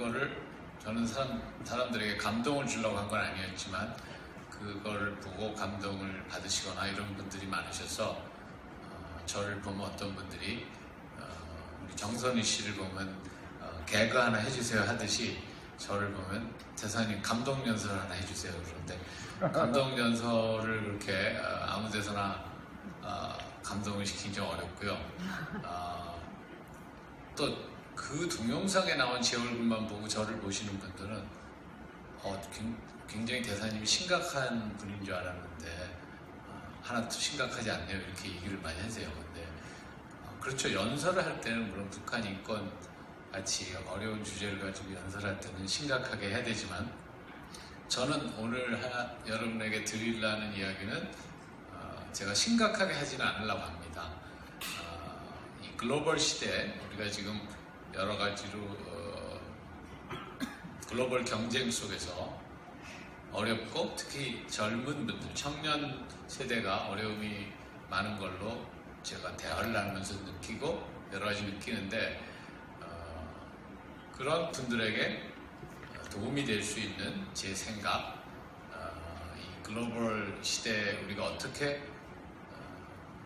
그거를 저는 사람들에게 감동을 주려고 한 건 아니었지만 그걸 보고 감동을 받으시거나 이런 분들이 많으셔서 저를 보면 어떤 분들이 우리 정선희 씨를 보면 개그 하나 해주세요 하듯이 저를 보면 대사님 감동연설 하나 해주세요. 그런데 감동연설을 그렇게 아무 데서나 감동을 시키기 좀 어렵고요. 또 그 동영상에 나온 제 얼굴만 보고 저를 보시는 분들은 굉장히 대사님이 심각한 분인 줄 알았는데 하나도 심각하지 않네요. 이렇게 얘기를 많이 하세요. 근데 그렇죠. 연설을 할 때는 물론 북한 인권 같이 어려운 주제를 가지고 연설할 때는 심각하게 해야 되지만 저는 오늘 여러분에게 드리려는 이야기는 제가 심각하게 하지는 않으려고 합니다. 이 글로벌 시대 우리가 지금 여러 가지로 글로벌 경쟁 속에서 어렵고 특히 젊은 분들, 청년 세대가 어려움이 많은 걸로 제가 대화를 나누면서 느끼고 여러 가지 느끼는데 그런 분들에게 도움이 될 수 있는 제 생각, 이 글로벌 시대에 우리가 어떻게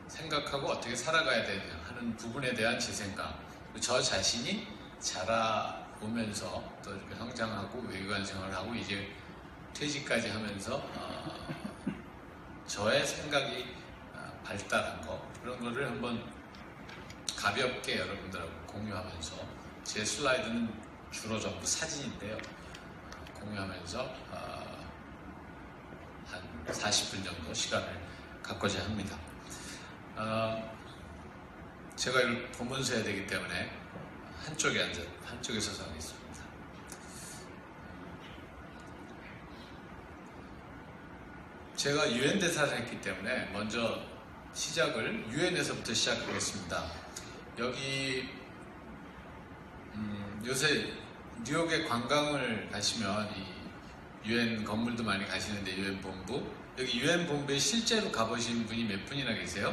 생각하고 어떻게 살아가야 되냐 하는 부분에 대한 제 생각, 저 자신이 자라오면서 또 이렇게 성장하고 외교관 생활을 하고 이제 퇴직까지 하면서 저의 생각이 발달한 거 그런 거를 한번 가볍게 여러분들하고 공유하면서 제 슬라이드는 주로 전부 사진인데요. 공유하면서 한 40분 정도 시간을 갖고자 합니다. 제가 이걸 보면서 해야 되기 때문에 한쪽에 서서 하겠습니다. 제가 유엔 대사를 했기 때문에 먼저 시작을 유엔에서부터 시작하겠습니다. 여기 요새 뉴욕에 관광을 가시면 이 유엔 건물도 많이 가시는데 유엔 본부 여기 유엔 본부에 실제로 가보신 분이 몇 분이나 계세요?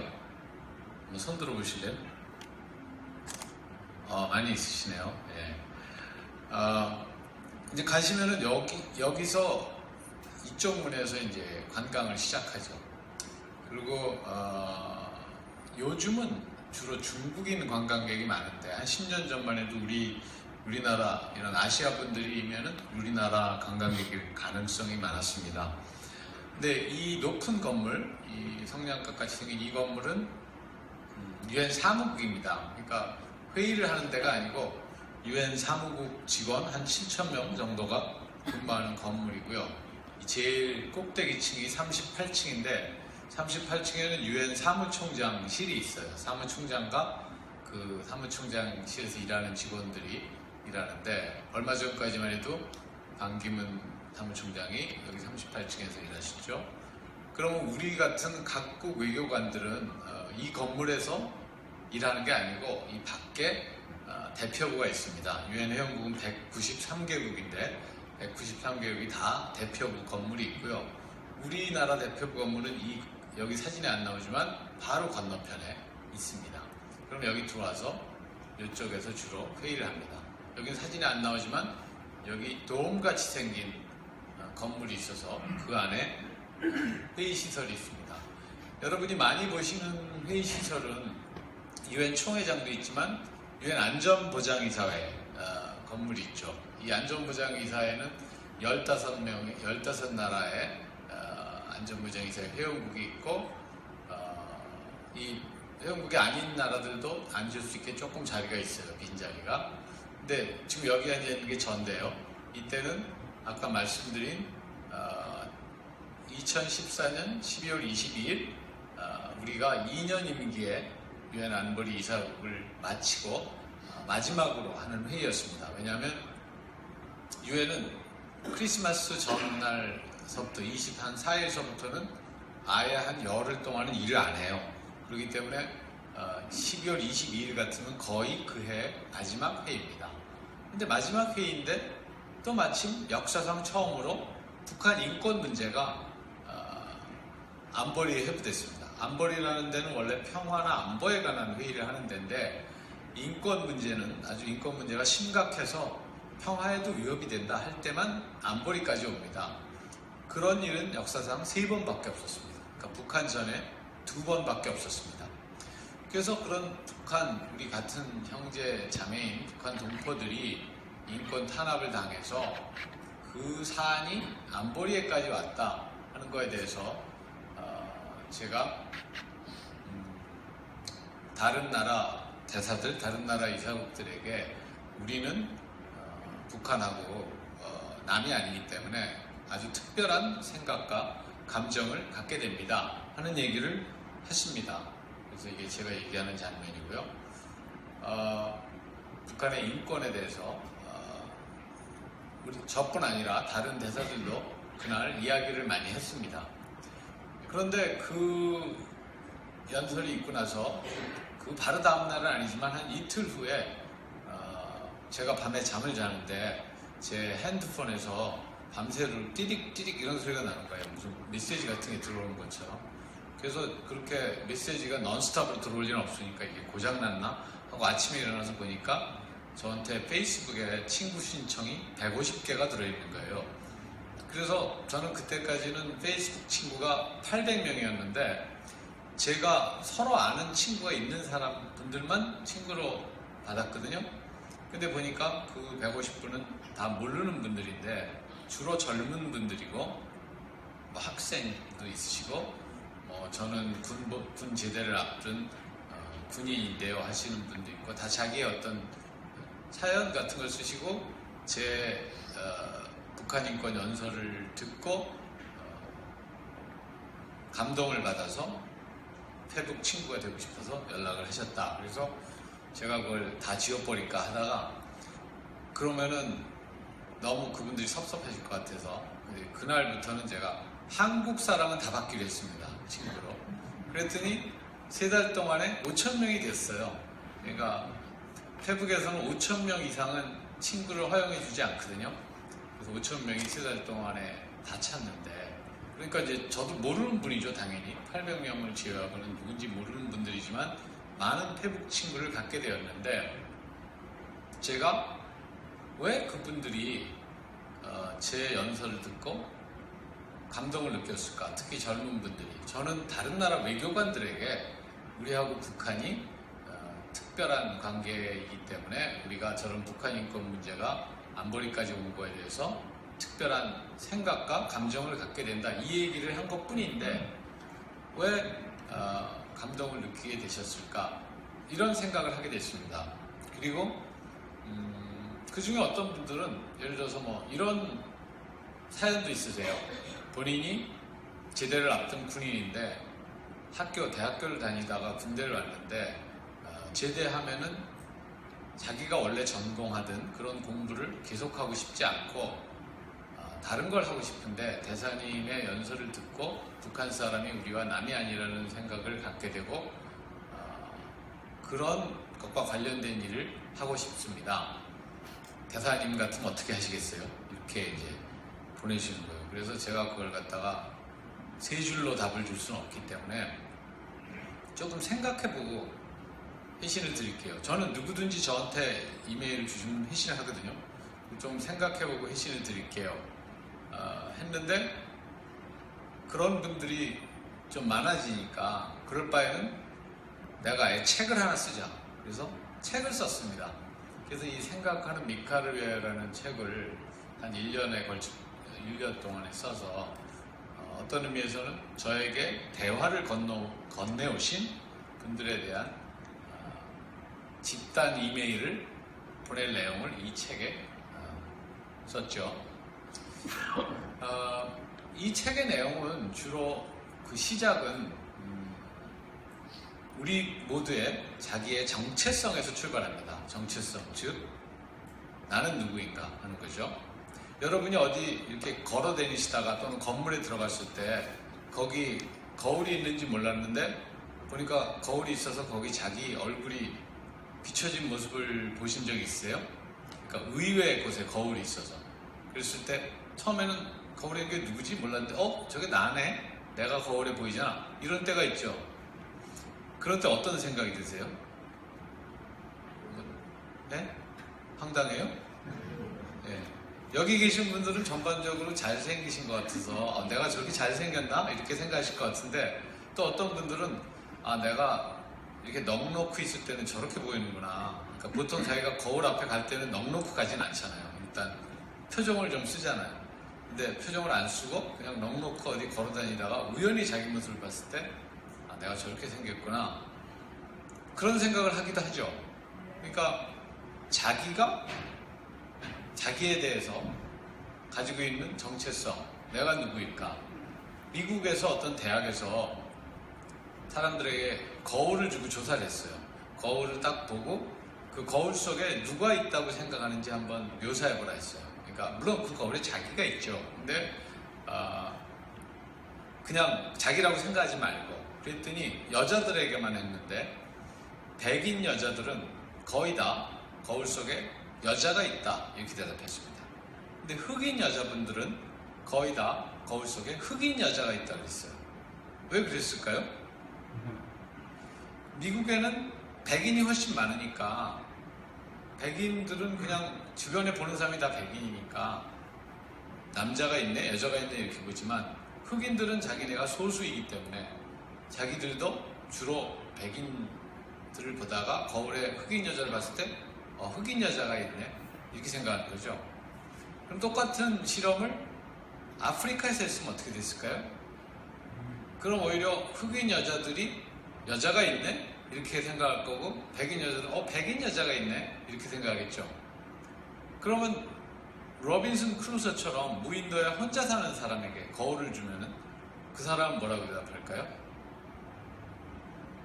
손 들어보실래요? 많이 있으시네요. 예. 이제 가시면은 여기서 이쪽 문에서 이제 관광을 시작하죠. 그리고 요즘은 주로 중국인 관광객이 많은데 한 10년 전만 해도 우리나라 이런 아시아 분들이면은 우리나라 관광객일 가능성이 많았습니다. 근데 이 높은 건물, 이 성냥갑 같이 생긴 이 건물은 유엔 사무국입니다. 그러니까 회의를 하는 데가 아니고 유엔 사무국 직원 한 7,000명 정도가 근무하는 건물이고요. 제일 꼭대기층이 38층인데 38층에는 유엔 사무총장실이 있어요. 사무총장과 그 사무총장실에서 일하는 직원들이 일하는데 얼마 전까지만 해도 반기문 사무총장이 여기 38층에서 일하셨죠. 그러면 우리 같은 각국 외교관들은 이 건물에서 일하는 게 아니고 이 밖에 대표부가 있습니다. 유엔 회원국은 193개국인데 193개국이 다 대표부 건물이 있고요. 우리나라 대표부 건물은 여기 사진에 안 나오지만 바로 건너편에 있습니다. 그럼 여기 들어와서 이쪽에서 주로 회의를 합니다. 여기는 사진에 안 나오지만 여기 돔같이 생긴 건물이 있어서 그 안에 회의시설이 있습니다. 여러분이 많이 보시는 회의시설은 유엔 총회장도 있지만 유엔 안전보장이사회 건물이 있죠. 이 안전보장이사회는 15나라의 안전보장이사회 회원국이 있고 이 회원국이 아닌 나라들도 앉을 수 있게 조금 자리가 있어요. 빈자리가. 근데 지금 여기 앉아 있는 게 전데요. 이때는 아까 말씀드린 2014년 12월 22일 우리가 2년 임기에 유엔 안보리 이사국을 마치고 마지막으로 하는 회의였습니다. 왜냐하면 유엔은 크리스마스 전날서부터 24일서부터는 아예 한 열흘 동안은 일을 안 해요. 그렇기 때문에 12월 22일 같으면 거의 그 해 마지막 회의입니다. 근데 마지막 회의인데 또 마침 역사상 처음으로 북한 인권 문제가 안보리에 회부됐습니다. 안보리라는 데는 원래 평화나 안보에 관한 회의를 하는 데인데 인권 문제가 심각해서 평화에도 위협이 된다 할 때만 안보리까지 옵니다. 그런 일은 역사상 3번밖에 없었습니다. 그러니까 북한 전에 2번밖에 없었습니다. 그래서 그런 북한, 우리 같은 형제 자매인 북한 동포들이 인권 탄압을 당해서 그 사안이 안보리에까지 왔다 하는 거에 대해서 제가 다른 나라 대사들, 다른 나라 이사국들에게 우리는 북한하고 남이 아니기 때문에 아주 특별한 생각과 감정을 갖게 됩니다 하는 얘기를 했습니다. 그래서 이게 제가 얘기하는 장면이고요. 북한의 인권에 대해서 우리 저뿐 아니라 다른 대사들도 그날 이야기를 많이 했습니다. 그런데 그 연설이 있고 나서 그 바로 다음 날은 아니지만 한 이틀 후에 제가 밤에 잠을 자는데 제 핸드폰에서 밤새로 띠릭띠릭 이런 소리가 나는 거예요. 무슨 메시지 같은 게 들어오는 것처럼. 그래서 그렇게 메시지가 넌스톱으로 들어올 일은 없으니까 이게 고장났나 하고 아침에 일어나서 보니까 저한테 페이스북에 친구 신청이 150개가 들어있는 거예요. 그래서 저는 그때까지는 페이스북 친구가 800명이었는데 제가 서로 아는 친구가 있는 사람 분들만 친구로 받았거든요. 근데 보니까 그 150분은 다 모르는 분들인데 주로 젊은 분들이고 뭐 학생도 있으시고 저는 군 제대를 앞둔 군인인데요 하시는 분도 있고 다 자기의 어떤 사연 같은 걸 쓰시고 제 북한 인권 연설을 듣고 감동을 받아서 페북 친구가 되고 싶어서 연락을 하셨다. 그래서 제가 그걸 다 지워버릴까 하다가 그러면은 너무 그분들이 섭섭하실 것 같아서 그날부터는 제가 한국 사람은 다 받기로 했습니다. 친구로. 그랬더니 3달 동안에 5,000명이 됐어요. 그러니까 페북에서는 5,000명 이상은 친구를 허용해 주지 않거든요. 그래서 5,000명이 3달 동안에 다 찼는데 그러니까 이제 저도 모르는 분이죠. 당연히 800명을 제외하고는 누군지 모르는 분들이지만 많은 페북 친구를 갖게 되었는데 제가 왜 그분들이 제 연설을 듣고 감동을 느꼈을까? 특히 젊은 분들이. 저는 다른 나라 외교관들에게 우리하고 북한이 특별한 관계이기 때문에 우리가 저런 북한 인권 문제가 안보리까지 온 거에 대해서 특별한 생각과 감정을 갖게 된다. 이 얘기를 한 것뿐인데 왜 감동을 느끼게 되셨을까? 이런 생각을 하게 됐습니다. 그리고 그 중에 어떤 분들은 예를 들어서 뭐 이런 사연도 있으세요. 본인이 제대를 앞둔 군인인데 대학교를 다니다가 군대를 왔는데 제대하면은 자기가 원래 전공하던 그런 공부를 계속하고 싶지 않고 다른 걸 하고 싶은데 대사님의 연설을 듣고 북한 사람이 우리와 남이 아니라는 생각을 갖게 되고 그런 것과 관련된 일을 하고 싶습니다. 대사님 같으면 어떻게 하시겠어요? 이렇게 이제 보내시는 거예요. 그래서 제가 그걸 갖다가 3줄로 답을 줄 수는 없기 때문에 조금 생각해보고 회신을 드릴게요. 저는 누구든지 저한테 이메일을 주시면 회신을 하거든요. 좀 생각해보고 회신을 드릴게요. 했는데 그런 분들이 좀 많아지니까 그럴 바에는 내가 아예 책을 하나 쓰자. 그래서 책을 썼습니다. 그래서 이 생각하는 미카를 위하여라는 책을 한 1년 동안에 써서 어떤 의미에서는 저에게 대화를 건네오신 분들에 대한 집단 이메일을 보낼 내용을 이 책에 썼죠. 이 책의 내용은 주로 그 시작은 우리 모두의 자기의 정체성에서 출발합니다. 정체성, 즉 나는 누구인가 하는 거죠. 여러분이 어디 이렇게 걸어 다니시다가 또는 건물에 들어갔을 때 거기 거울이 있는지 몰랐는데 보니까 거울이 있어서 거기 자기 얼굴이 비춰진 모습을 보신 적이 있어요? 그러니까 의외의 곳에 거울이 있어서 그랬을 때 처음에는 거울에 이게 누구지 몰랐는데 저게 나네? 내가 거울에 보이잖아. 이런 때가 있죠. 그럴 때 어떤 생각이 드세요? 네? 황당해요? 여기 계신 분들은 전반적으로 잘생기신 것 같아서 내가 저렇게 잘생겼나? 이렇게 생각하실 것 같은데 또 어떤 분들은 내가 이렇게 넉넉히 있을 때는 저렇게 보이는구나. 그러니까 보통 자기가 거울 앞에 갈 때는 넉넉히 가진 않잖아요. 일단 표정을 좀 쓰잖아요. 근데 표정을 안 쓰고 그냥 넉넉히 어디 걸어 다니다가 우연히 자기 모습을 봤을 때 내가 저렇게 생겼구나. 그런 생각을 하기도 하죠. 그러니까 자기가 자기에 대해서 가지고 있는 정체성, 내가 누구일까? 미국에서 어떤 대학에서 사람들에게 거울을 주고 조사를 했어요. 거울을 딱 보고 그 거울 속에 누가 있다고 생각하는지 한번 묘사해보라 했어요. 그러니까 물론 그 거울에 자기가 있죠. 근데 그냥 자기라고 생각하지 말고 그랬더니 여자들에게만 했는데 백인 여자들은 거의 다 거울 속에 여자가 있다 이렇게 대답했습니다. 근데 흑인 여자분들은 거의 다 거울 속에 흑인 여자가 있다 그랬어요. 왜 그랬을까요? 미국에는 백인이 훨씬 많으니까 백인들은 그냥 주변에 보는 사람이 다 백인이니까 남자가 있네 여자가 있네 이렇게 보지만 흑인들은 자기네가 소수이기 때문에 자기들도 주로 백인들을 보다가 거울에 흑인 여자를 봤을 때 흑인 여자가 있네 이렇게 생각하는 거죠. 그럼 똑같은 실험을 아프리카에서 했으면 어떻게 됐을까요? 그럼 오히려 흑인 여자들이 여자가 있네 이렇게 생각할 거고 백인 여자들은 백인 여자가 있네 이렇게 생각하겠죠. 그러면 로빈슨 크루소처럼 무인도에 혼자 사는 사람에게 거울을 주면은 그 사람은 뭐라고 대답할까요?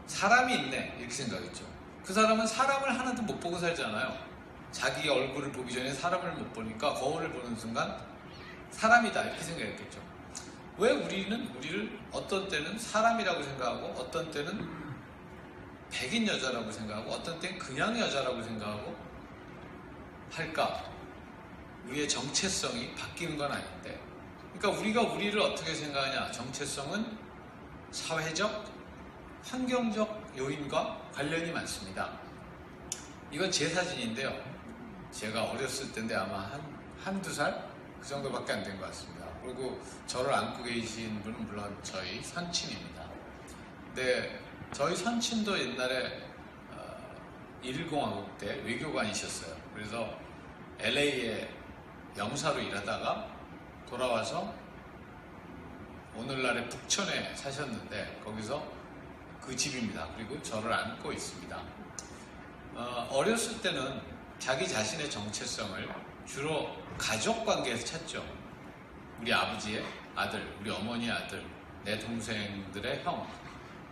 사람이 있네 이렇게 생각했죠. 그 사람은 사람을 하나도 못 보고 살잖아요. 자기 얼굴을 보기 전에 사람을 못 보니까 거울을 보는 순간 사람이다 이렇게 생각했겠죠. 왜 우리를 어떤 때는 사람이라고 생각하고 어떤 때는 백인 여자라고 생각하고 어떤 때는 그냥 여자라고 생각하고 할까? 우리의 정체성이 바뀌는 건 아닌데 그러니까 우리가 우리를 어떻게 생각하냐. 정체성은 사회적, 환경적 요인과 관련이 많습니다. 이건 제 사진인데요. 제가 어렸을 때인데 아마 한두 살? 그 정도밖에 안 된 것 같습니다. 그리고 저를 안고 계신 분은 물론 저희 선친입니다. 근데 저희 선친도 옛날에 1공화국 때 외교관이셨어요. 그래서 LA에 영사로 일하다가 돌아와서 오늘날의 북촌에 사셨는데 거기서 그 집입니다. 그리고 저를 안고 있습니다. 어렸을 때는 자기 자신의 정체성을 주로 가족 관계에서 찾죠. 우리 아버지의 아들, 우리 어머니의 아들, 내 동생들의 형,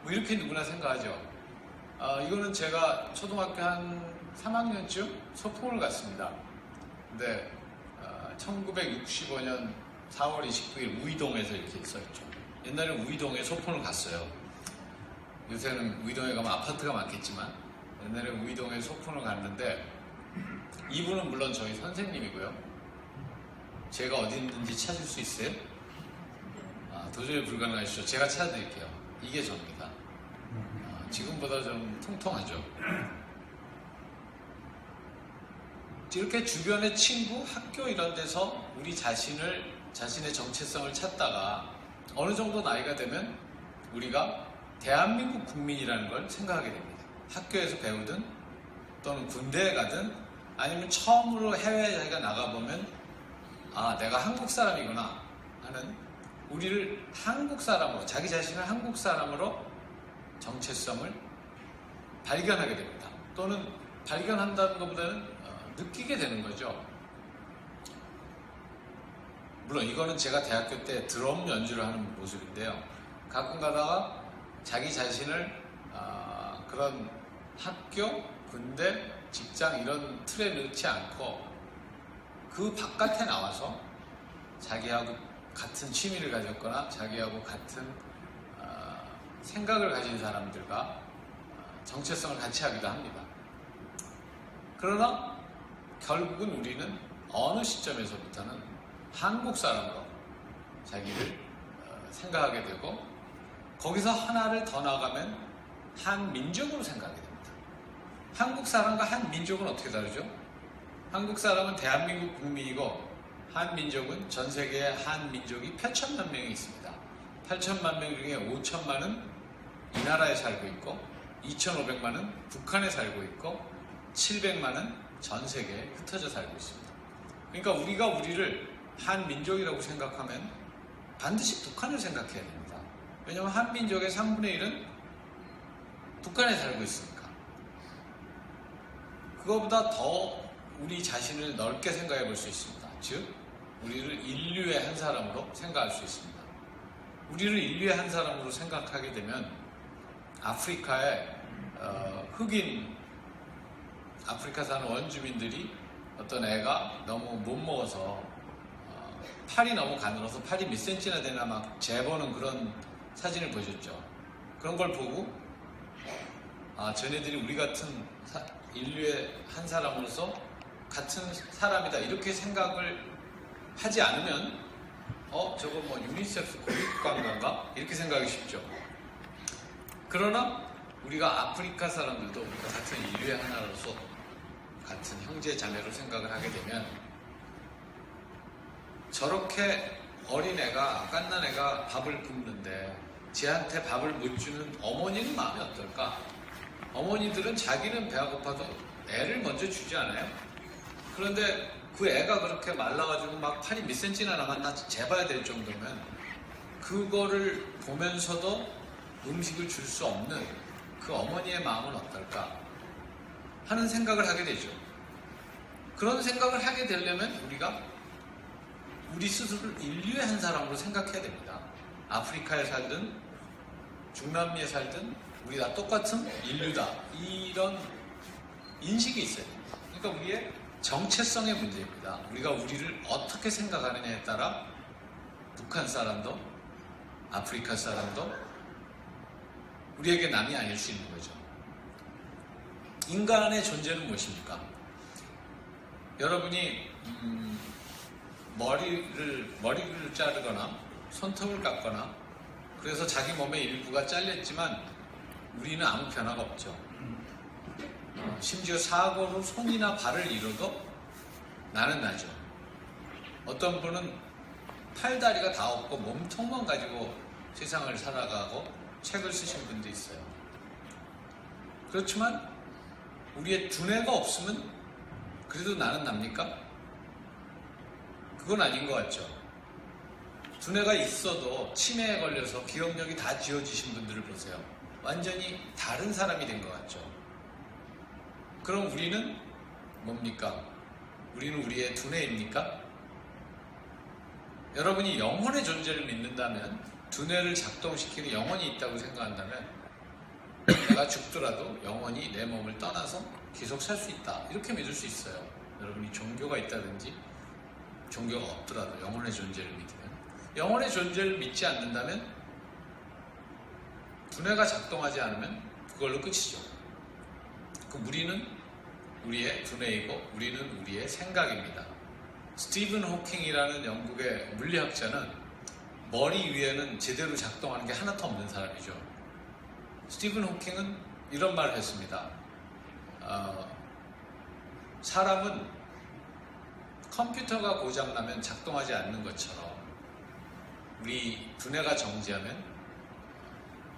뭐 이렇게 누구나 생각하죠. 이거는 제가 초등학교 한 3학년쯤 소풍을 갔습니다. 근데 1965년 4월 29일 우이동에서 이렇게 있었죠. 옛날에 우이동에 소풍을 갔어요. 요새는 우이동에 가면 아파트가 많겠지만 옛날에 우이동에 소풍을 갔는데 이분은 물론 저희 선생님이고요. 제가 어디 있는지 찾을 수 있어요? 도저히 불가능하시죠. 제가 찾아드릴게요. 이게 저입니다. 지금보다 좀 통통하죠. 이렇게 주변의 친구, 학교 이런 데서 우리 자신의 정체성을 찾다가 어느 정도 나이가 되면 우리가 대한민국 국민이라는 걸 생각하게 됩니다. 학교에서 배우든 또는 군대에 가든 아니면 처음으로 해외에 자기가 나가보면 내가 한국 사람이구나 하는 우리를 한국 사람으로 자기 자신을 한국 사람으로 정체성을 발견하게 됩니다. 또는 발견한다는 것보다는 느끼게 되는 거죠. 물론 이거는 제가 대학교 때 드럼 연주를 하는 모습인데요. 가끔 가다가 자기 자신을 그런 학교, 군대, 직장 이런 틀에 넣지 않고 그 바깥에 나와서 자기하고 같은 취미를 가졌거나 자기하고 같은 생각을 가진 사람들과 정체성을 같이 하기도 합니다. 그러나 결국은 우리는 어느 시점에서부터는 한국 사람으로 자기를 생각하게 되고 거기서 하나를 더 나가면 한민족으로 생각하게 됩니다. 한국 사람과 한민족은 어떻게 다르죠? 한국 사람은 대한민국 국민이고 한민족은 전 세계에 한민족이 8천만 명이 있습니다. 8천만 명 중에 5천만은 이 나라에 살고 있고 2,500만은 북한에 살고 있고 700만은 전 세계에 흩어져 살고 있습니다. 그러니까 우리가 우리를 한민족이라고 생각하면 반드시 북한을 생각해야 됩니다. 왜냐하면 한민족의 3분의 1은 북한에 살고 있으니까. 그거보다 더 우리 자신을 넓게 생각해 볼 수 있습니다. 즉, 우리를 인류의 한 사람으로 생각할 수 있습니다. 우리를 인류의 한 사람으로 생각하게 되면 아프리카의 흑인 아프리카 사는 원주민들이 어떤 애가 너무 못 먹어서 팔이 너무 가늘어서 팔이 몇 센치나 되나 막 재보는 그런 사진을 보여줬죠. 그런 걸 보고 쟤네들이 우리 같은 인류의 한 사람으로서 같은 사람이다 이렇게 생각을 하지 않으면 저거 뭐 유니세프 국립관광가 이렇게 생각하기 쉽죠. 그러나 우리가 아프리카 사람들도 우리가 같은 인류의 하나로서 같은 형제 자매로 생각을 하게 되면 저렇게 어린애가 갓난애가 밥을 굶는데 쟤한테 밥을 못 주는 어머니는 마음이 어떨까? 어머니들은 자기는 배가 고파도 애를 먼저 주지 않아요? 그런데 그 애가 그렇게 말라가지고 막 팔이 몇 센치나 나갔나 재봐야 될 정도면 그거를 보면서도 음식을 줄 수 없는 그 어머니의 마음은 어떨까 하는 생각을 하게 되죠. 그런 생각을 하게 되려면 우리가 우리 스스로를 인류의 한 사람으로 생각해야 됩니다. 아프리카에 살든 중남미에 살든 우리 다 똑같은 인류다 이런 인식이 있어요. 그러니까 우리의 정체성의 문제입니다. 우리가 우리를 어떻게 생각하느냐에 따라 북한 사람도 아프리카 사람도 우리에게 남이 아닐 수 있는 거죠. 인간의 존재는 무엇입니까? 여러분이 머리를 자르거나 손톱을 깎거나 그래서 자기 몸의 일부가 잘렸지만 우리는 아무 변화가 없죠. 심지어 사고로 손이나 발을 잃어도 나는 나죠. 어떤 분은 팔다리가 다 없고 몸통만 가지고 세상을 살아가고 책을 쓰신 분도 있어요. 그렇지만 우리의 두뇌가 없으면 그래도 나는 납니까? 그건 아닌 것 같죠. 두뇌가 있어도 치매에 걸려서 기억력이 다 지워지신 분들을 보세요. 완전히 다른 사람이 된 것 같죠. 그럼 우리는 뭡니까? 우리는 우리의 두뇌입니까? 여러분이 영혼의 존재를 믿는다면 두뇌를 작동시키는 영혼이 있다고 생각한다면 내가 죽더라도 영혼이 내 몸을 떠나서 계속 살 수 있다 이렇게 믿을 수 있어요. 여러분이 종교가 있다든지 종교가 없더라도 영혼의 존재를 믿으면 영혼의 존재를 믿지 않는다면 두뇌가 작동하지 않으면 그걸로 끝이죠. 그 우리는 우리의 두뇌이고 우리는 우리의 생각입니다. 스티븐 호킹이라는 영국의 물리학자는 머리 위에는 제대로 작동하는 게 하나도 없는 사람이죠. 스티븐 호킹은 이런 말을 했습니다. 사람은 컴퓨터가 고장나면 작동하지 않는 것처럼 우리 두뇌가 정지하면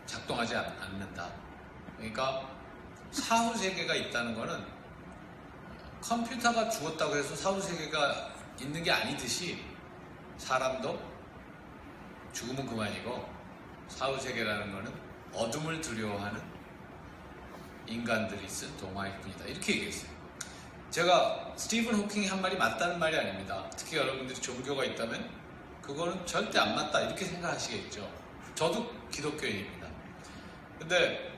작동하지 않는다. 그러니까 사후세계가 있다는 거는 컴퓨터가 죽었다고 해서 사후세계가 있는 게 아니듯이 사람도 죽으면 그만이고 사후세계라는 거는 어둠을 두려워하는 인간들이 쓴 동화일 뿐이다. 이렇게 얘기했어요. 제가 스티븐 호킹이 한 말이 맞다는 말이 아닙니다. 특히 여러분들이 종교가 있다면 그거는 절대 안 맞다 이렇게 생각하시겠죠. 저도 기독교인입니다. 근데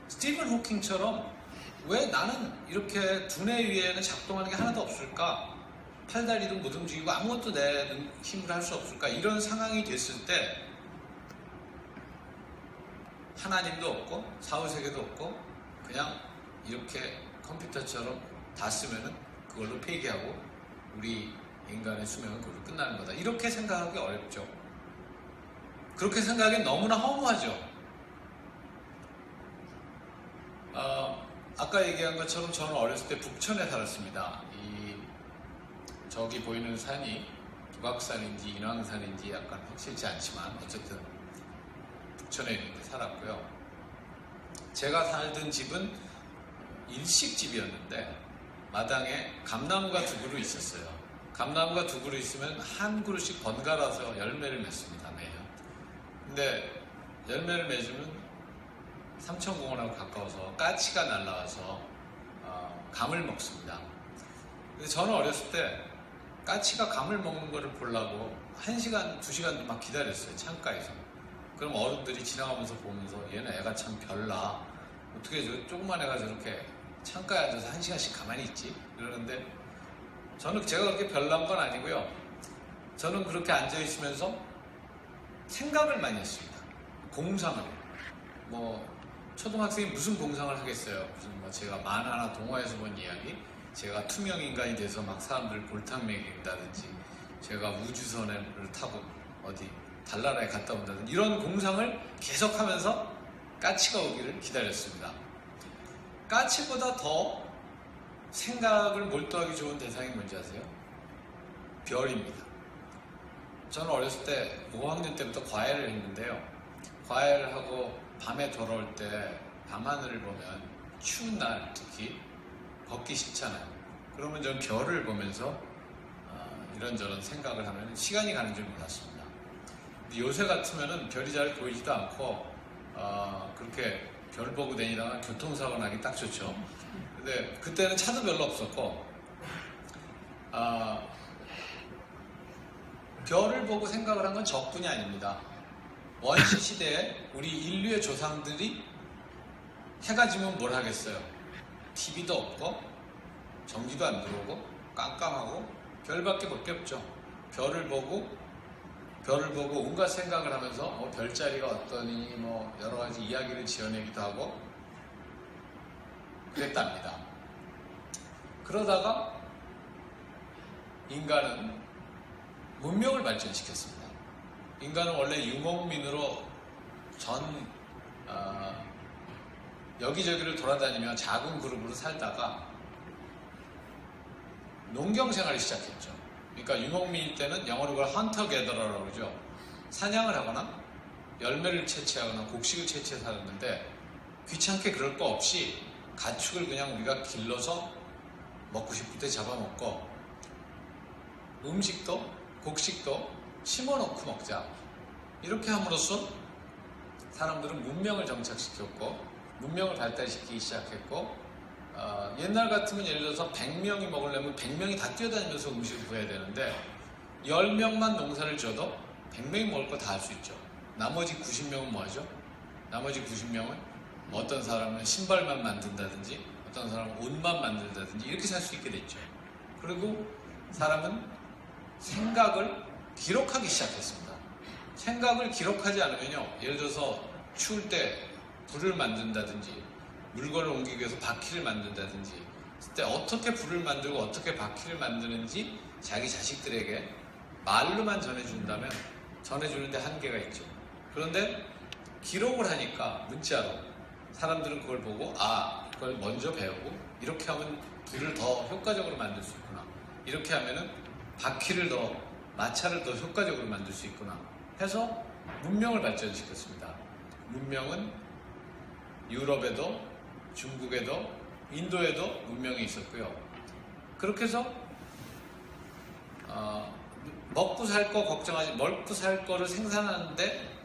스티븐 호킹처럼 왜 나는 이렇게 두뇌 위에는 작동하는 게 하나도 없을까? 팔다리도 못 움직이고 아무것도 내 힘으로 할 수 없을까? 이런 상황이 됐을 때 하나님도 없고 사후세계도 없고 그냥 이렇게 컴퓨터처럼 다 쓰면은 그걸로 폐기하고 우리 인간의 수명은 그걸로 끝나는 거다. 이렇게 생각하기 어렵죠. 그렇게 생각하기엔 너무나 허무하죠. 아까 얘기한 것처럼 저는 어렸을 때 북촌에 살았습니다. 이 저기 보이는 산이 두각산인지 인왕산인지 약간 확실치 않지만 어쨌든 북천에 있는데 살았고요. 제가 살던 집은 일식집이었는데 마당에 감나무가 2그루 있었어요. 감나무가 2그루 있으면 한 그루씩 번갈아서 열매를 맺습니다, 매년. 근데 열매를 맺으면 삼천공원하고 가까워서 까치가 날라와서 감을 먹습니다. 근데 저는 어렸을 때 까치가 감을 먹는 거를 보려고 1시간, 2시간도 막 기다렸어요, 창가에서. 그럼 어른들이 지나가면서 보면서 얘는 애가 참 별나, 어떻게 저 조그만 애가 저렇게 창가에 앉아서 1시간씩 가만히 있지? 이러는데 저는 제가 그렇게 별난 건 아니고요. 저는 그렇게 앉아있으면서 생각을 많이 했습니다. 공상을. 뭐 초등학생이 무슨 공상을 하겠어요. 무슨 뭐 제가 만화나 동화에서 본 이야기, 제가 투명 인간이 돼서 막 사람들 골탕 먹인다든지, 제가 우주선을 타고 어디 달나라에 갔다 온다든지 이런 공상을 계속하면서 까치가 오기를 기다렸습니다. 까치보다 더 생각을 몰두하기 좋은 대상이 뭔지 아세요? 별입니다. 저는 어렸을 때 5학년 때부터 과외를 했는데요. 과외를 하고 밤에 돌아올 때 밤하늘을 보면 추운 날 특히 걷기 싫잖아요. 그러면 저는 별을 보면서 이런저런 생각을 하면 시간이 가는 줄 몰랐습니다. 근데 요새 같으면 별이 잘 보이지도 않고 그렇게 별 보고 다니다가 교통사고 나기 딱 좋죠. 근데 그때는 차도 별로 없었고 별을 보고 생각을 한 건 저뿐이 아닙니다. 원시 시대에 우리 인류의 조상들이 해가 지면 뭘 하겠어요? TV도 없고 전기도 안 들어오고 깜깜하고 별밖에 볼 게 없죠. 별을 보고 온갖 생각을 하면서 별자리가 어떠니 뭐 여러 가지 이야기를 지어내기도 하고 그랬답니다. 그러다가 인간은 문명을 발전시켰습니다. 인간은 원래 유목민으로 여기저기를 돌아다니며 작은 그룹으로 살다가 농경 생활을 시작했죠. 그러니까 유목민일 때는 영어로 그걸 헌터 게더러라고 그러죠. 사냥을 하거나 열매를 채취하거나 곡식을 채취해 살았는데 귀찮게 그럴 거 없이 가축을 그냥 우리가 길러서 먹고 싶을 때 잡아먹고 음식도 곡식도 심어놓고 먹자. 이렇게 함으로써 사람들은 문명을 정착시켰고 문명을 발달시키기 시작했고 옛날 같으면 예를 들어서 100명이 먹으려면 100명이 다 뛰어다니면서 음식을 구해야 되는데 10명만 농사를 져도 100명이 먹을 거 다 할 수 있죠. 나머지 90명은 뭐 하죠? 나머지 90명은 어떤 사람은 신발만 만든다든지 어떤 사람은 옷만 만든다든지 이렇게 살 수 있게 됐죠. 그리고 사람은 생각을 기록하기 시작했습니다. 생각을 기록하지 않으면요, 예를 들어서 추울 때 불을 만든다든지 물건을 옮기기 위해서 바퀴를 만든다든지 그때 어떻게 불을 만들고 어떻게 바퀴를 만드는지 자기 자식들에게 말로만 전해준다면 전해주는데 한계가 있죠. 그런데 기록을 하니까 문자로 사람들은 그걸 보고 그걸 먼저 배우고 이렇게 하면 불을 더 효과적으로 만들 수 있구나, 이렇게 하면은 마차를 더 효과적으로 만들 수 있구나 해서 문명을 발전시켰습니다. 문명은 유럽에도 중국에도 인도에도 문명이 있었고요. 그렇게 해서 먹고 살 거를 생산하는데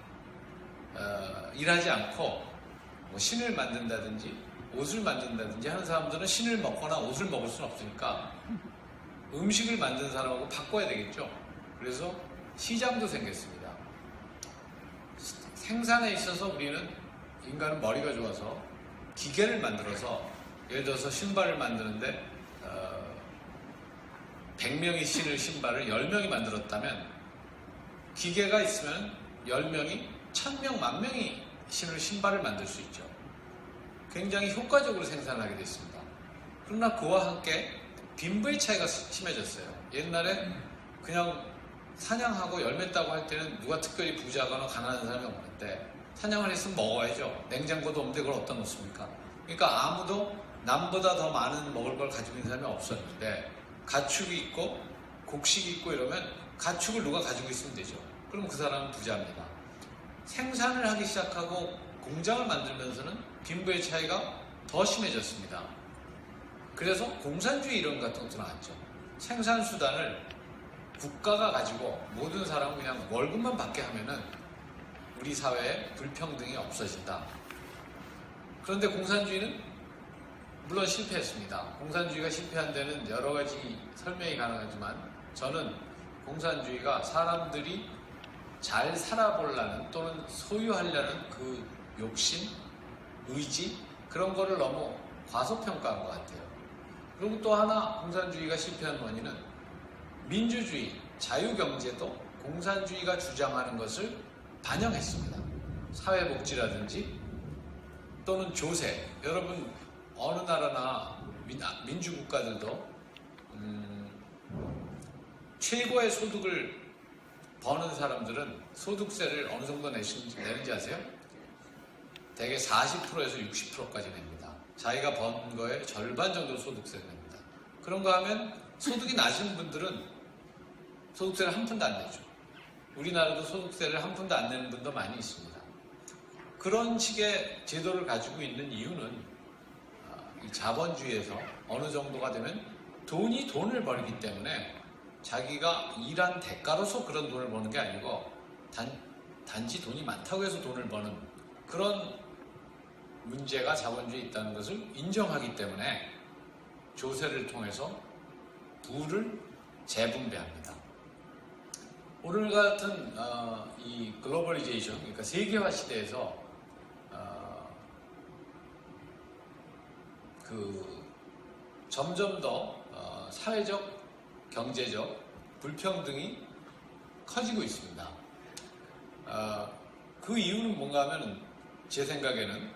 일하지 않고 뭐 신을 만든다든지 옷을 만든다든지 하는 사람들은 신을 먹거나 옷을 먹을 수는 없으니까 음식을 만든 사람하고 바꿔야 되겠죠. 그래서 시장도 생겼습니다. 생산에 있어서 인간은 머리가 좋아서 기계를 만들어서 예를 들어서 신발을 만드는데 100명이 신을 신발을 10명이 만들었다면 기계가 있으면 10명이 1000명, 10,000명이 신을 신발을 만들 수 있죠. 굉장히 효과적으로 생산하게 됐습니다. 그러나 그와 함께 빈부의 차이가 심해졌어요. 옛날에 그냥 사냥하고 열매 따고 할 때는 누가 특별히 부자거나 가난한 사람이 없는데 사냥을 했으면 먹어야죠. 냉장고도 없는데 그걸 어디다 놓습니까? 그러니까 아무도 남보다 더 많은 먹을 걸 가지고 있는 사람이 없었는데 가축이 있고 곡식 있고 이러면 가축을 누가 가지고 있으면 되죠. 그럼 그 사람은 부자입니다. 생산을 하기 시작하고 공장을 만들면서는 빈부의 차이가 더 심해졌습니다. 그래서 공산주의 이론 같은 것도 나왔죠. 생산 수단을 국가가 가지고 모든 사람은 그냥 월급만 받게 하면은 우리 사회에 불평등이 없어진다. 그런데 공산주의는 물론 실패했습니다. 공산주의가 실패한 데는 여러 가지 설명이 가능하지만 저는 공산주의가 사람들이 잘 살아보려는 또는 소유하려는 그 욕심, 의지 그런 거를 너무 과소평가한 것 같아요. 그리고 또 하나 공산주의가 실패한 원인은 민주주의, 자유경제도 공산주의가 주장하는 것을 반영했습니다. 사회복지라든지 또는 조세, 여러분 어느 나라나 민주국가들도 최고의 소득을 버는 사람들은 소득세를 어느 정도 내는지 아세요? 대개 40%에서 60%까지 냅니다. 자기가 번 거에 절반 정도 소득세를 냅니다. 그런가 하면 소득이 낮은 분들은 소득세를 한 푼도 안 내죠. 우리나라도 소득세를 한 푼도 안 내는 분도 많이 있습니다. 그런 식의 제도를 가지고 있는 이유는 이 자본주의에서 어느 정도가 되면 돈이 돈을 벌기 때문에 자기가 일한 대가로서 그런 돈을 버는 게 아니고 단지 돈이 많다고 해서 돈을 버는 그런 문제가 자본주의에 있다는 것을 인정하기 때문에 조세를 통해서 부를 재분배합니다. 오늘 같은 이 글로벌리제이션, 그러니까 세계화 시대에서 점점 더 사회적, 경제적 불평등이 커지고 있습니다. 그 이유는 뭔가 하면 제 생각에는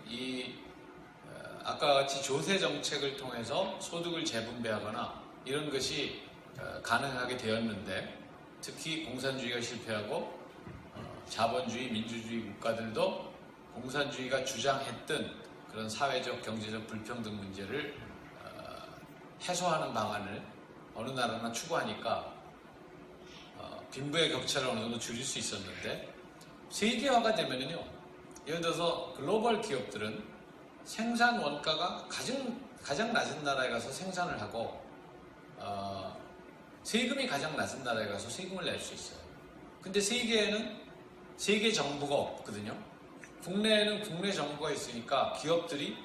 아까 같이 조세 정책을 통해서 소득을 재분배하거나 이런 것이 가능하게 되었는데 특히 공산주의가 실패하고 자본주의, 민주주의 국가들도 공산주의가 주장했던 그런 사회적, 경제적 불평등 문제를 해소하는 방안을 어느 나라나 추구하니까 빈부의 격차를 어느 정도 줄일 수 있었는데 세계화가 되면은요, 예를 들어서 글로벌 기업들은 생산 원가가 가장 낮은 나라에 가서 생산을 하고 세금이 가장 낮은 나라에 가서 세금을 낼 수 있어요. 근데 세계에는 세계 정부가 없거든요. 국내에는 국내 정부가 있으니까 기업들이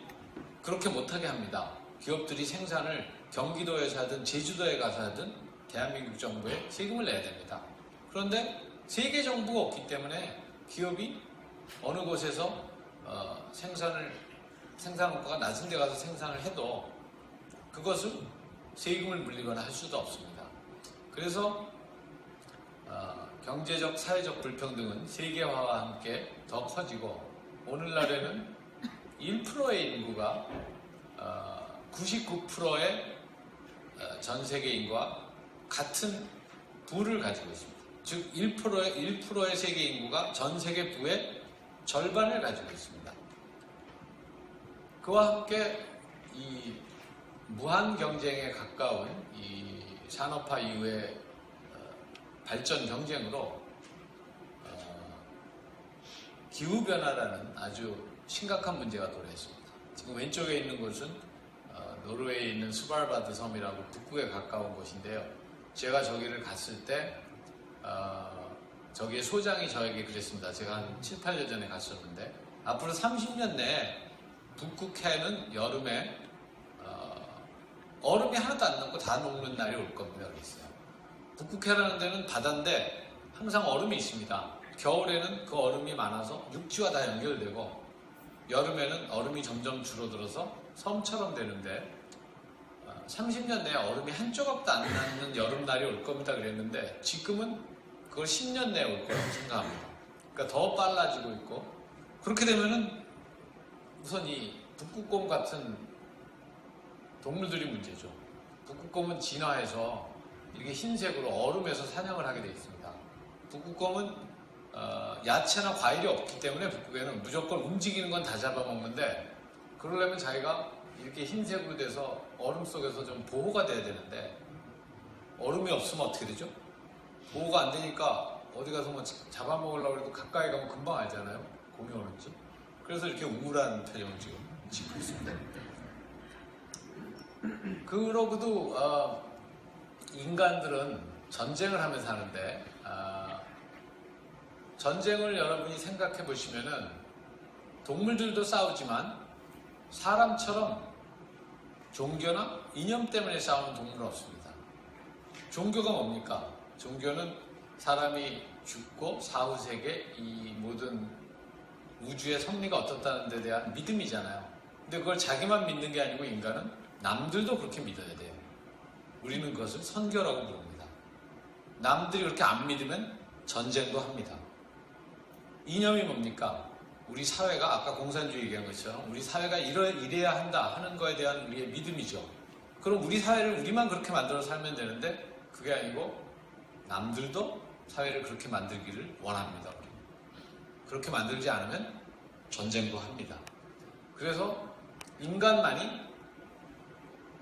그렇게 못하게 합니다. 기업들이 생산을 경기도에서 하든 제주도에 가서 하든 대한민국 정부에 세금을 내야 됩니다. 그런데 세계 정부가 없기 때문에 기업이 어느 곳에서 생산 원가가 낮은 데 가서 생산을 해도 그것을 세금을 물리거나 할 수도 없습니다. 그래서 경제적, 사회적 불평등은 세계화와 함께 더 커지고 오늘날에는 1%의 인구가 99%의 전 세계 인구와 같은 부를 가지고 있습니다. 즉 1%의 세계 인구가 전 세계 부의 절반을 가지고 있습니다. 그와 함께 이 무한 경쟁에 가까운 이 산업화 이후의 발전 경쟁으로 기후변화라는 아주 심각한 문제가 도래했습니다. 지금 왼쪽에 있는 곳은 노르웨이에 있는 스발바드 섬이라고 북극에 가까운 곳인데요. 제가 저기를 갔을 때 저기의 소장이 저에게 그랬습니다. 제가 한 7, 8년 전에 갔었는데 앞으로 30년 내에 북극해는 여름에 얼음이 하나도 안 남고 다 녹는 날이 올 겁니다. 그랬어요. 북극해라는 데는 바다인데 항상 얼음이 있습니다. 겨울에는 그 얼음이 많아서 육지와 다 연결되고 여름에는 얼음이 점점 줄어들어서 섬처럼 되는데 30년 내에 얼음이 한 조각도 안 나는 여름날이 올 겁니다. 그랬는데 지금은 그걸 10년 내에 올 거라고 생각합니다. 그러니까 더 빨라지고 있고 그렇게 되면은 우선 이 북극곰 같은 동물들이 문제죠. 북극곰은 진화해서 이렇게 흰색으로 얼음에서 사냥을 하게 되어 있습니다. 북극곰은 야채나 과일이 없기 때문에 북극에는 무조건 움직이는 건 다 잡아먹는데 그러려면 자기가 이렇게 흰색으로 돼서 얼음 속에서 좀 보호가 돼야 되는데 얼음이 없으면 어떻게 되죠? 보호가 안 되니까 어디 가서 뭐 잡아먹으려고 해도 가까이 가면 금방 알잖아요. 곰이 오는지. 그래서 이렇게 우울한 표정을 지금 짓고 있습니다. 그러고도 인간들은 전쟁을 하면서 사는데 전쟁을 여러분이 생각해 보시면은 동물들도 싸우지만 사람처럼 종교나 이념 때문에 싸우는 동물은 없습니다. 종교가 뭡니까? 종교는 사람이 죽고 사후 세계 이 모든 우주의 섭리가 어떻다는 데 대한 믿음이잖아요. 근데 그걸 자기만 믿는 게 아니고 인간은 남들도 그렇게 믿어야 돼요. 우리는 그것을 선교라고 부릅니다. 남들이 그렇게 안 믿으면 전쟁도 합니다. 이념이 뭡니까? 우리 사회가 아까 공산주의 얘기한 것처럼 우리 사회가 이래야 한다 하는 거에 대한 우리의 믿음이죠. 그럼 우리 사회를 우리만 그렇게 만들어 살면 되는데 그게 아니고 남들도 사회를 그렇게 만들기를 원합니다. 그렇게 만들지 않으면 전쟁도 합니다. 그래서 인간만이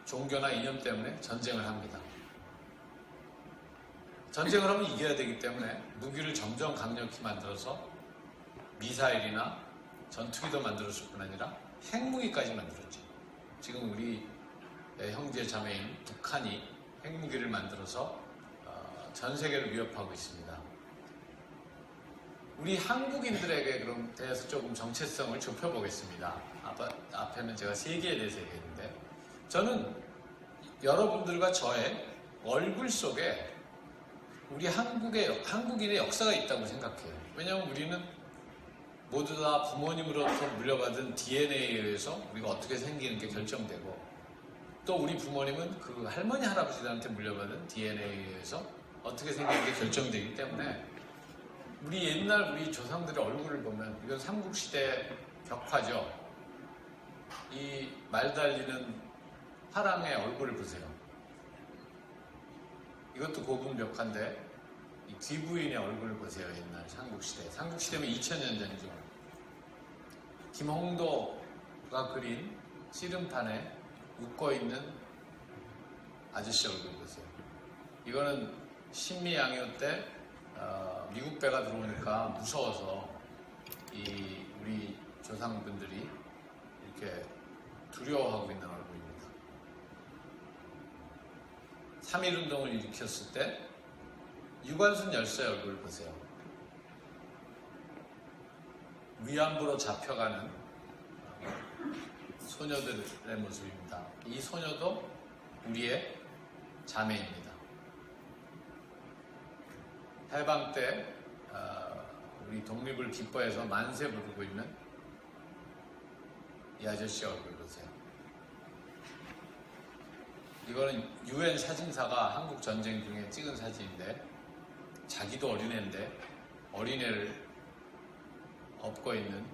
종교나 이념 때문에 전쟁을 합니다. 전쟁을 하면 이겨야 되기 때문에 무기를 점점 강력히 만들어서 미사일이나 전투기도 만들었을 뿐 아니라 핵무기까지 만들었죠. 지금 우리 형제 자매인 북한이 핵무기를 만들어서 전 세계를 위협하고 있습니다. 우리 한국인들에게 그럼 대해서 조금 정체성을 좁혀보겠습니다. 앞에는 제가 세계에 대해서 얘기했는데 저는 여러분들과 저의 얼굴 속에 우리 한국인의 역사가 있다고 생각해요. 왜냐하면 우리는 모두 다 부모님으로부터 물려받은 DNA에 의해서 우리가 어떻게 생기는 게 결정되고 또 우리 부모님은 그 할머니 할아버지들한테 물려받은 DNA에 의해서 어떻게 생기는 게 결정되기 때문에 우리 옛날 우리 조상들의 얼굴을 보면 이건 삼국시대 벽화죠. 이 말 달리는 화랑의 얼굴을 보세요. 이것도 고분 벽화인데 이 귀부인의 얼굴을 보세요. 옛날 삼국시대. 삼국시대면 2000년 전이죠. 김홍도가 그린 씨름판에 웃고있는 아저씨 얼굴 보세요. 이거는 신미양요 때 미국 배가 들어오니까 무서워서 우리 조상분들이 이렇게 두려워하고 있는 얼굴입니다. 3.1운동을 일으켰을 때 유관순 열사의 얼굴을 보세요. 위안부로 잡혀가는 소녀들의 모습입니다. 이 소녀도 우리의 자매입니다. 해방 때 우리 독립을 기뻐해서 만세 부르고 있는 이 아저씨 얼굴 보세요. 이거는 UN 사진사가 한국 전쟁 중에 찍은 사진인데 자기도 어린애인데 어린애를 업고 있는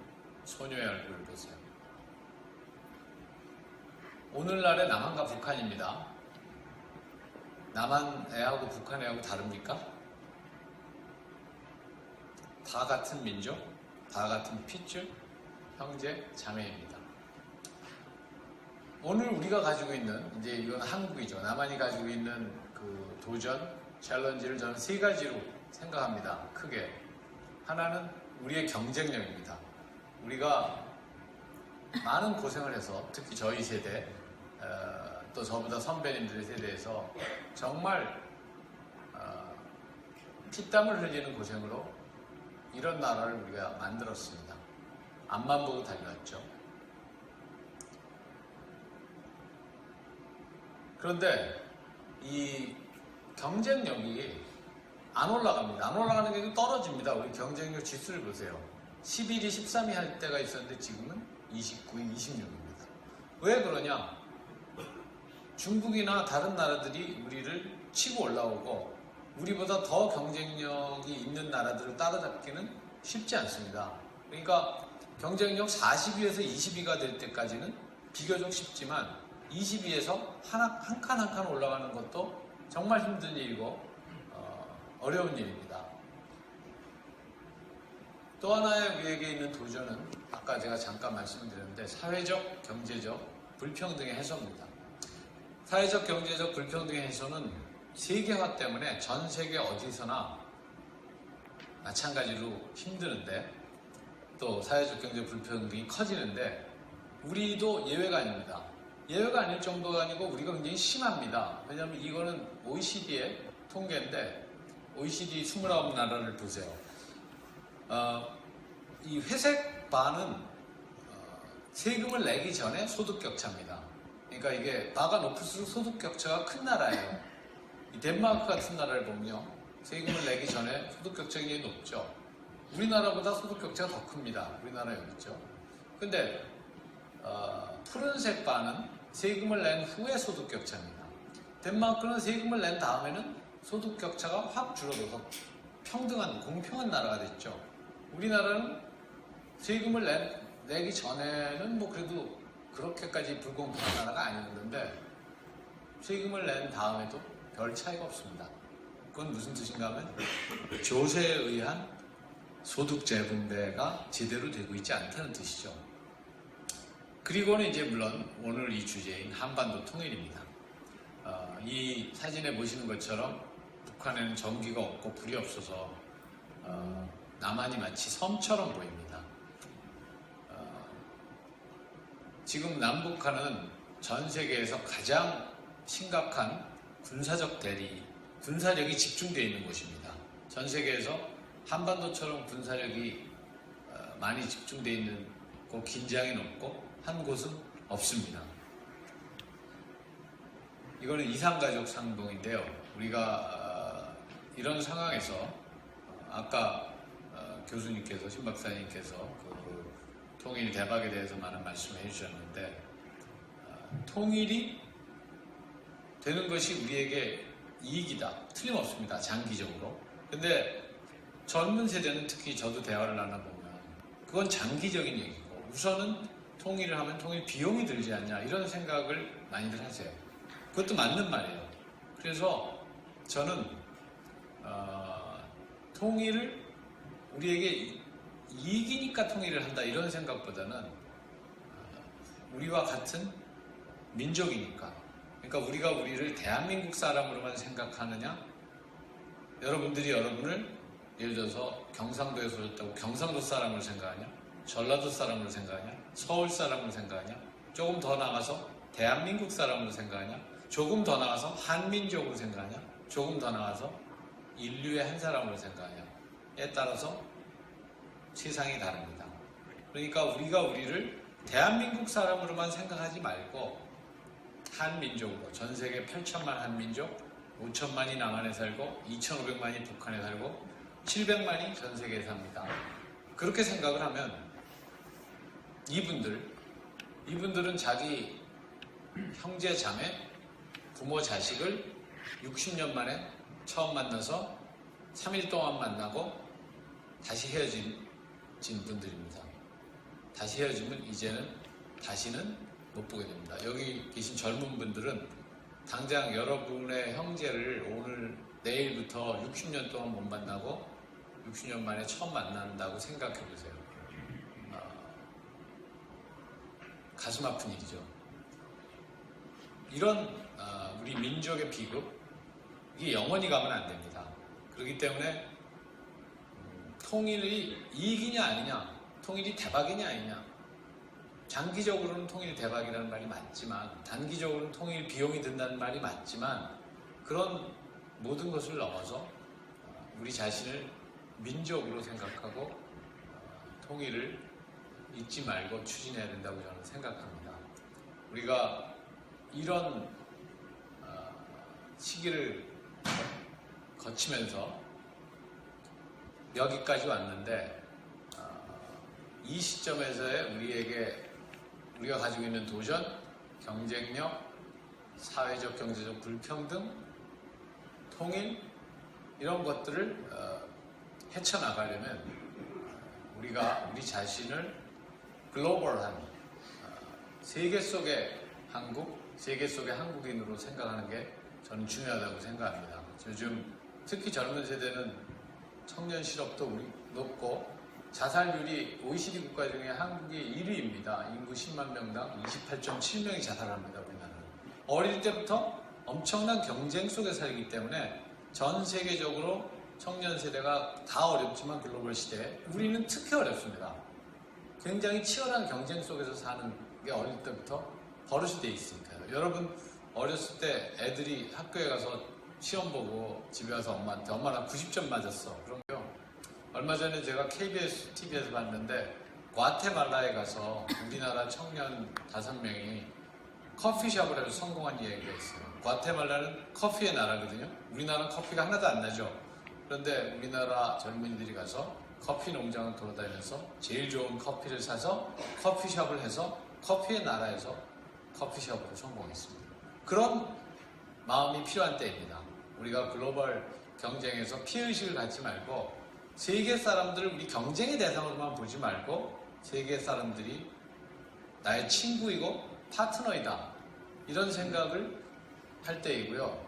소녀의 얼굴을 보세요. 오늘날의 남한과 북한입니다. 남한 애하고 북한 애하고 다릅니까? 다 같은 민족, 다 같은 핏줄, 형제, 자매입니다. 오늘 우리가 가지고 있는 이제 이건 한국이죠. 남한이 가지고 있는 그 도전, 챌린지를 저는 세 가지로 생각합니다. 크게. 하나는 우리의 경쟁력입니다. 우리가 많은 고생을 해서 특히 저희 세대 또 저보다 선배님들의 세대에서 정말 피땀을 흘리는 고생으로 이런 나라를 우리가 만들었습니다. 앞만 보고 달려왔죠. 그런데 이 경쟁력이 안 올라갑니다. 안 올라가는 게 떨어집니다. 우리 경쟁력 지수를 보세요. 11위, 13위 할 때가 있었는데 지금은 29위, 26위입니다. 왜 그러냐? 중국이나 다른 나라들이 우리를 치고 올라오고 우리보다 더 경쟁력이 있는 나라들을 따라잡기는 쉽지 않습니다. 그러니까 경쟁력 40위에서 20위가 될 때까지는 비교적 쉽지만 20위에서 한 칸 한 칸 올라가는 것도 정말 힘든 일이고 어려운 일입니다. 또 하나의 우리에게 있는 도전은 아까 제가 잠깐 말씀드렸는데 사회적, 경제적 불평등의 해소입니다. 사회적, 경제적 불평등의 해소는 세계화 때문에 전 세계 어디서나 마찬가지로 힘드는데 또 사회적 경제 불평등이 커지는데 우리도 예외가 아닙니다. 예외가 아닐 정도가 아니고 우리가 굉장히 심합니다. 왜냐하면 이거는 OECD의 통계인데 OECD 29나라를 보세요. 이 회색 바는 세금을 내기 전에 소득 격차입니다. 그러니까 이게 바가 높을수록 소득 격차가 큰 나라예요. 이 덴마크 같은 나라를 보면요, 세금을 내기 전에 소득 격차가 굉장히 높죠. 우리나라보다 소득 격차가 더 큽니다. 우리나라 여기 있죠. 근데 푸른색 바는 세금을 낸 후에 소득 격차입니다. 덴마크는 세금을 낸 다음에는 소득 격차가 확 줄어들어서 평등한, 공평한 나라가 됐죠. 우리나라는 세금을 내기 전에는 뭐 그래도 그렇게까지 불공평한 나라가 아니었는데 세금을 낸 다음에도 별 차이가 없습니다. 그건 무슨 뜻인가 하면 조세에 의한 소득 재분배가 제대로 되고 있지 않다는 뜻이죠. 그리고는 이제 물론 오늘 이 주제인 한반도 통일입니다. 이 사진에 보시는 것처럼 북한에는 전기가 없고 불이 없어서 남한이 마치 섬처럼 보입니다. 지금 남북한은 전 세계에서 가장 심각한 군사력이 집중되어 있는 곳입니다. 전 세계에서 한반도처럼 군사력이 많이 집중되어 있는 곳, 긴장이 높고 한 곳은 없습니다. 이거는 이산가족 상봉인데요. 우리가 이런 상황에서 아까 교수님께서, 신 박사님께서 그 통일 대박에 대해서 많은 말씀을 해주셨는데 통일이 되는 것이 우리에게 이익이다. 틀림없습니다. 장기적으로. 근데 젊은 세대는 특히 저도 대화를 나눠보면 그건 장기적인 얘기고 우선은 통일을 하면 통일 비용이 들지 않냐 이런 생각을 많이들 하세요. 그것도 맞는 말이에요. 그래서 저는 통일을 우리에게 이익이니까 통일을 한다 이런 생각보다는 우리와 같은 민족이니까, 그러니까 우리가 우리를 대한민국 사람으로만 생각하느냐, 여러분들이 여러분을 예를 들어서 경상도에서 오셨다고 경상도 사람으로 생각하냐, 전라도 사람으로 생각하냐, 서울 사람으로 생각하냐, 조금 더 나가서 대한민국 사람으로 생각하냐, 조금 더 나가서 한민족으로 생각하냐, 조금 더 나가서 인류의 한 사람으로 생각하냐에 따라서 세상이 다릅니다. 그러니까 우리가 우리를 대한민국 사람으로만 생각하지 말고 한민족으로, 전 세계 8천만 한민족, 5천만이 남한에 살고 2,500만이 북한에 살고 700만이 전 세계에 삽니다. 그렇게 생각을 하면 이분들은 자기 형제 자매, 부모 자식을 60년 만에 처음 만나서 3일 동안 만나고 다시 헤어진 분들입니다. 다시 헤어지면 이제는 다시는 못 보게 됩니다. 여기 계신 젊은 분들은 당장 여러분의 형제를 오늘 내일부터 60년 동안 못 만나고 60년 만에 처음 만난다고 생각해 보세요. 가슴 아픈 일이죠. 이런 우리 민족의 비극, 이게 영원히 가면 안 됩니다. 그렇기 때문에 통일이 이익이냐 아니냐, 통일이 대박이냐 아니냐, 장기적으로는 통일 대박이라는 말이 맞지만 단기적으로는 통일 비용이 든다는 말이 맞지만 그런 모든 것을 넘어서 우리 자신을 민족으로 생각하고 통일을 잊지 말고 추진해야 된다고 저는 생각합니다. 우리가 이런 시기를 거치면서 여기까지 왔는데 이 시점에서의 우리가 가지고 있는 도전, 경쟁력, 사회적 경제적 불평등, 통일 이런 것들을 헤쳐나가려면 우리가 우리 자신을 글로벌한 세계 속의 한국, 세계 속의 한국인으로 생각하는 게 저는 중요하다고 생각합니다. 요즘 특히 젊은 세대는 청년 실업도 높고 자살률이 OECD 국가 중에 한국이 1위입니다. 인구 10만 명당 28.7명이 자살합니다. 우리나라는. 어릴 때부터 엄청난 경쟁 속에 살기 때문에 전 세계적으로 청년 세대가 다 어렵지만 글로벌 시대에 우리는 특히 어렵습니다. 굉장히 치열한 경쟁 속에서 사는 게 어릴 때부터 버릇이 돼 있으니까요. 여러분 어렸을 때 애들이 학교에 가서 시험 보고 집에 와서 엄마한테 엄마 나 90점 맞았어. 그런요. 얼마 전에 제가 KBS TV에서 봤는데 과테말라에 가서 우리나라 청년 5명이 커피숍을 해서 성공한 이야기가 있어요. 과테말라는 커피의 나라거든요. 우리나라는 커피가 하나도 안 나죠. 그런데 우리나라 젊은이들이 가서 커피 농장을 돌아다니면서 제일 좋은 커피를 사서 커피숍을 해서 커피의 나라에서 커피숍으로 성공했습니다. 그런 마음이 필요한 때입니다. 우리가 글로벌 경쟁에서 피해의식을 갖지 말고 세계 사람들을 우리 경쟁의 대상으로만 보지 말고 세계 사람들이 나의 친구이고 파트너이다 이런 생각을 할 때이고요.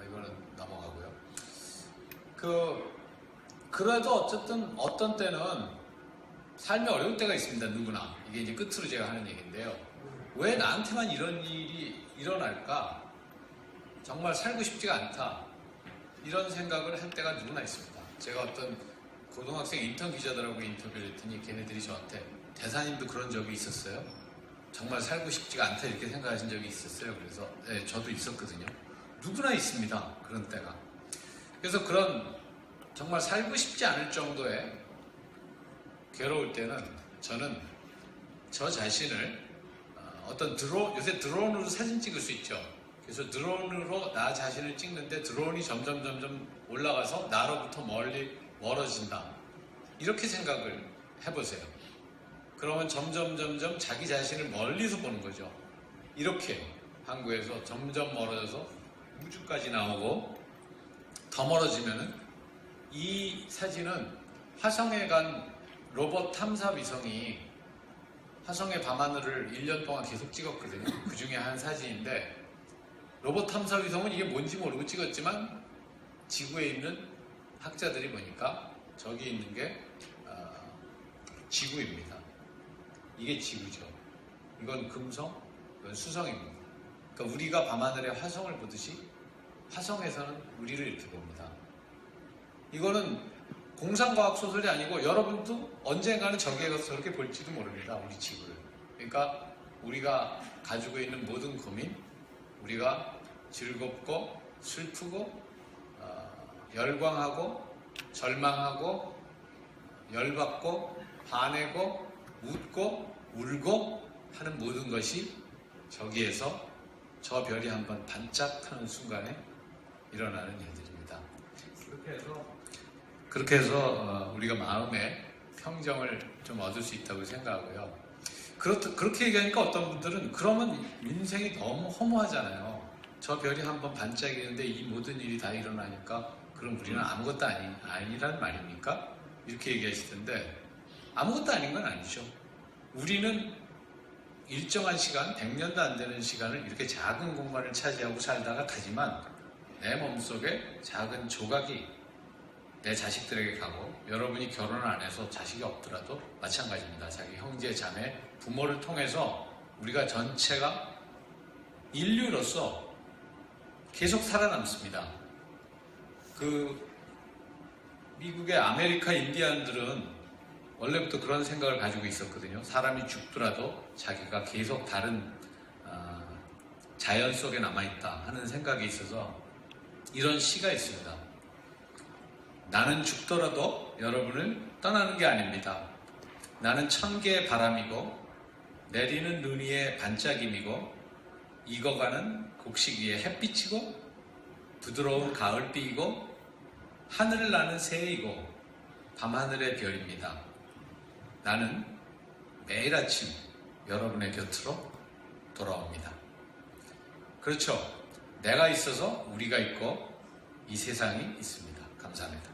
이거는 넘어가고요. 그래도 어쨌든 어떤 때는 삶이 어려울 때가 있습니다. 누구나. 이게 이제 끝으로 제가 하는 얘기인데요. 왜 나한테만 이런 일이 일어날까? 정말 살고 싶지가 않다. 이런 생각을 할 때가 누구나 있습니다. 제가 어떤 고등학생 인턴 기자들하고 인터뷰를 했더니 걔네들이 저한테 대사님도 그런 적이 있었어요? 정말 살고 싶지가 않다 이렇게 생각하신 적이 있었어요. 그래서 네, 저도 있었거든요. 누구나 있습니다. 그런 때가. 그래서 그런 정말 살고 싶지 않을 정도의 괴로울 때는 저는 저 자신을 어떤 요새 드론으로 사진 찍을 수 있죠. 그래서 드론으로 나 자신을 찍는데 드론이 점점 올라가서 나로부터 멀어진다. 이렇게 생각을 해보세요. 그러면 점점 자기 자신을 멀리서 보는 거죠. 이렇게 항구에서 점점 멀어져서 우주까지 나오고 더 멀어지면은 이 사진은 화성에 간 로봇 탐사 위성이 화성의 밤하늘을 1년 동안 계속 찍었거든요. 그 중에 한 사진인데 로봇 탐사 위성은 이게 뭔지 모르고 찍었지만 지구에 있는 학자들이 보니까 저기 있는 게 지구입니다. 이게 지구죠. 이건 금성, 이건 수성입니다. 그러니까 우리가 밤하늘에 화성을 보듯이 화성에서는 우리를 이렇게 봅니다. 이거는 공상과학 소설이 아니고 여러분도 언젠가는 저기에 가서 저렇게 볼지도 모릅니다. 우리 지구를. 그러니까 우리가 가지고 있는 모든 고민, 우리가 즐겁고 슬프고 열광하고 절망하고 열받고 화내고 웃고 울고 하는 모든 것이 저기에서 저 별이 한번 반짝하는 순간에 일어나는 일들입니다. 그렇게 해서 우리가 마음의 평정을 좀 얻을 수 있다고 생각하고요. 그렇게 얘기하니까 어떤 분들은 그러면 인생이 너무 허무하잖아요. 저 별이 한번 반짝이는데 이 모든 일이 다 일어나니까 그럼 우리는 아무것도 아니란 말입니까? 이렇게 얘기하시던데 아무것도 아닌 건 아니죠. 우리는 일정한 시간, 100년도 안 되는 시간을 이렇게 작은 공간을 차지하고 살다가 가지만 내 몸속에 작은 조각이 내 자식들에게 가고 여러분이 결혼을 안 해서 자식이 없더라도 마찬가지입니다. 자기 형제, 자매, 부모를 통해서 우리가 전체가 인류로서 계속 살아남습니다. 미국의 아메리카 인디안들은 원래부터 그런 생각을 가지고 있었거든요. 사람이 죽더라도 자기가 계속 다른 자연 속에 남아있다 하는 생각이 있어서 이런 시가 있습니다. 나는 죽더라도 여러분을 떠나는 게 아닙니다. 나는 천개의 바람이고 내리는 눈 위의 반짝임이고 익어가는 곡식 위의 햇빛이고 부드러운 가을비이고 하늘을 나는 새이고 밤하늘의 별입니다. 나는 매일 아침 여러분의 곁으로 돌아옵니다. 그렇죠. 내가 있어서 우리가 있고 이 세상이 있습니다. 감사합니다.